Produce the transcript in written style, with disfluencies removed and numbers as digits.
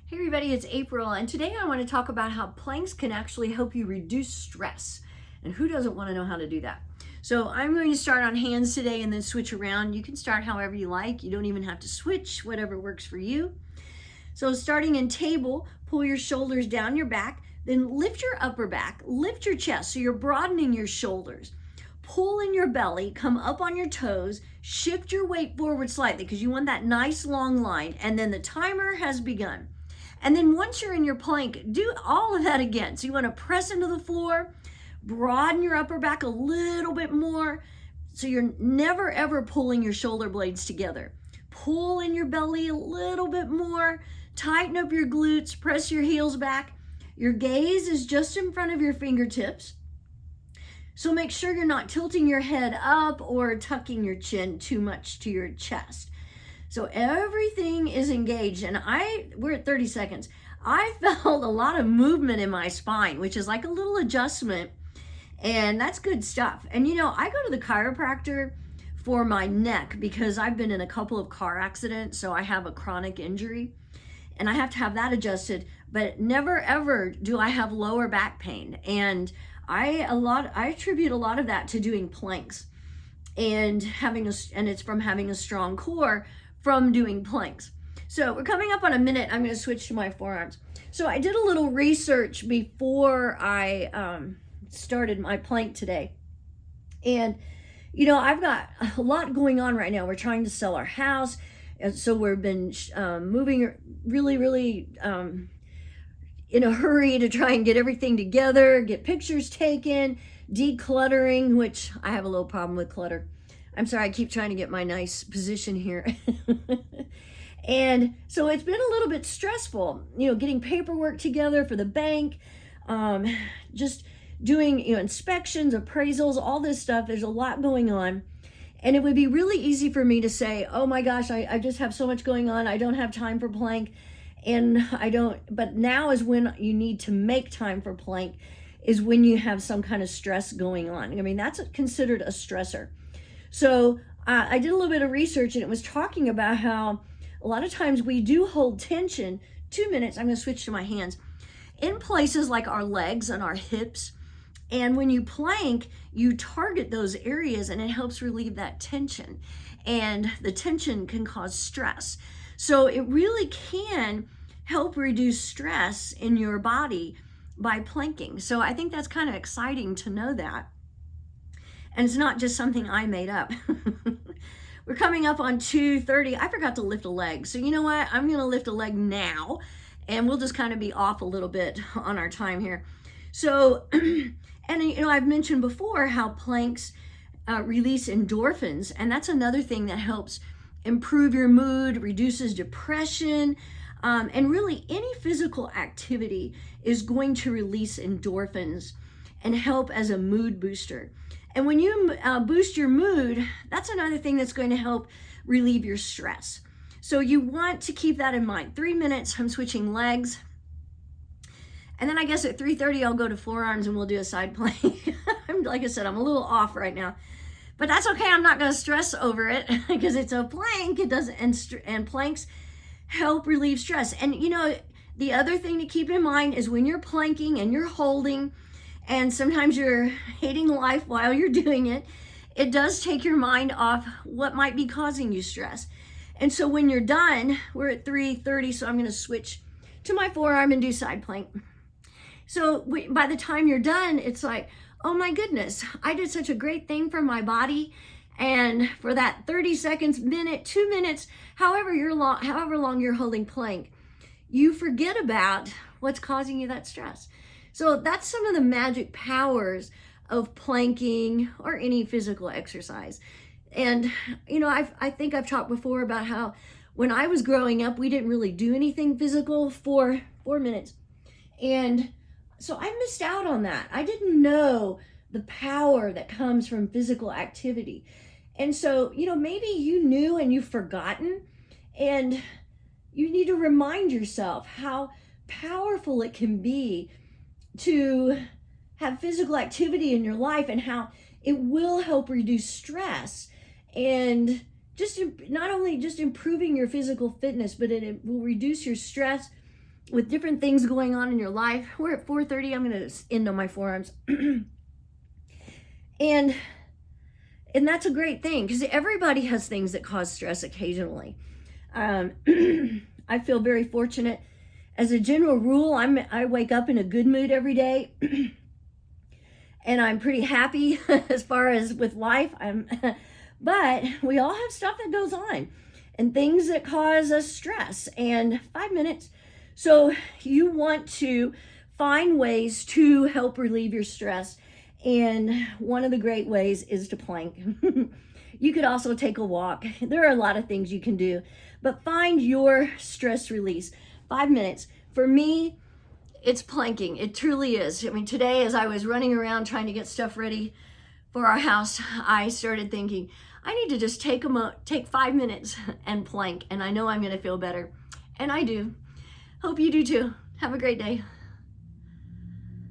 Hey everybody, it's April, and today I want to talk about how planks can actually help you reduce stress. And who doesn't want to know how to do that? So I'm going to start on hands today and then switch around. You can start however you like. You don't even have to switch, whatever works for you. So starting in table, pull your shoulders down your back, then lift your upper back, lift your chest so you're broadening your shoulders. Pull in your belly, come up on your toes, shift your weight forward slightly because you want that nice long line, and then the timer has begun. And then once you're in your plank, do all of that again. So you want to press into the floor, broaden your upper back a little bit more. So you're never ever pulling your shoulder blades together. Pull in your belly a little bit more, tighten up your glutes, press your heels back. Your gaze is just in front of your fingertips. So make sure you're not tilting your head up or tucking your chin too much to your chest. So everything is engaged, and we're at 30 seconds. I felt a lot of movement in my spine, which is like a little adjustment, and that's good stuff. And you know, I go to the chiropractor for my neck because I've been in a couple of car accidents, so I have a chronic injury, and I have to have that adjusted, but never ever do I have lower back pain. And I attribute a lot of that to doing planks and it's from having a strong core from doing planks. So we're coming up on a minute. I'm going to switch to my forearms. So I did a little research before I started my plank today. And, you know, I've got a lot going on right now. We're trying to sell our house. And so we've been moving really in a hurry to try and get everything together, get pictures taken, decluttering, which I have a little problem with clutter. I'm sorry, I keep trying to get my nice position here. And so it's been a little bit stressful, you know, getting paperwork together for the bank, just doing, you know, inspections, appraisals, all this stuff. There's a lot going on. And it would be really easy for me to say, oh my gosh, I just have so much going on. I don't have time for plank. But now is when you need to make time for plank, is when you have some kind of stress going on. I mean, that's considered a stressor. So I did a little bit of research, and it was talking about how a lot of times we do hold tension. 2 minutes, I'm going to switch to my hands, in places like our legs and our hips. And when you plank, you target those areas and it helps relieve that tension. And the tension can cause stress. So it really can help reduce stress in your body by planking. So I think that's kind of exciting to know that. And it's not just something I made up. We're coming up on 2:30. I forgot to lift a leg. So you know what? I'm going to lift a leg now, and we'll just kind of be off a little bit on our time here. So, and you know, I've mentioned before how planks release endorphins, and that's another thing that helps improve your mood, reduces depression, and really any physical activity is going to release endorphins and help as a mood booster. And when you boost your mood, that's another thing that's going to help relieve your stress. So you want to keep that in mind. 3 minutes, I'm switching legs. And then I guess at 3:30, I'll go to forearms and we'll do a side plank. Like I said, I'm a little off right now. But that's okay. I'm not going to stress over it because it's a plank. It doesn't, and planks help relieve stress. And you know, the other thing to keep in mind is when you're planking and you're holding, and sometimes you're hating life while you're doing it, it does take your mind off what might be causing you stress. And so when you're done, we're at 3:30, so I'm going to switch to my forearm and do side plank. So by the time you're done, it's like, oh my goodness, I did such a great thing for my body. And for that 30 seconds, minute, 2 minutes, however long you're holding plank, you forget about what's causing you that stress. So that's some of the magic powers of planking or any physical exercise. And, you know, I think I've talked before about how when I was growing up, we didn't really do anything physical for 4 minutes. And so I missed out on that. I didn't know the power that comes from physical activity. And so, you know, maybe you knew and you've forgotten, and you need to remind yourself how powerful it can be to have physical activity in your life and how it will help reduce stress and just not only just improving your physical fitness, but it will reduce your stress with different things going on in your life. We're at 4:30. I'm going to end on my forearms. and that's a great thing, because everybody has things that cause stress occasionally. I feel very fortunate. As a general rule, I wake up in a good mood every day. And I'm pretty happy as far as with life. But we all have stuff that goes on and things that cause us stress. And 5 minutes. So you want to find ways to help relieve your stress. And one of the great ways is to plank. You could also take a walk. There are a lot of things you can do, but find your stress release. 5 minutes. For me, it's planking. It truly is. I mean, today as I was running around trying to get stuff ready for our house, I started thinking, I need to just take 5 minutes and plank, and I know I'm going to feel better. And I do. Hope you do too. Have a great day.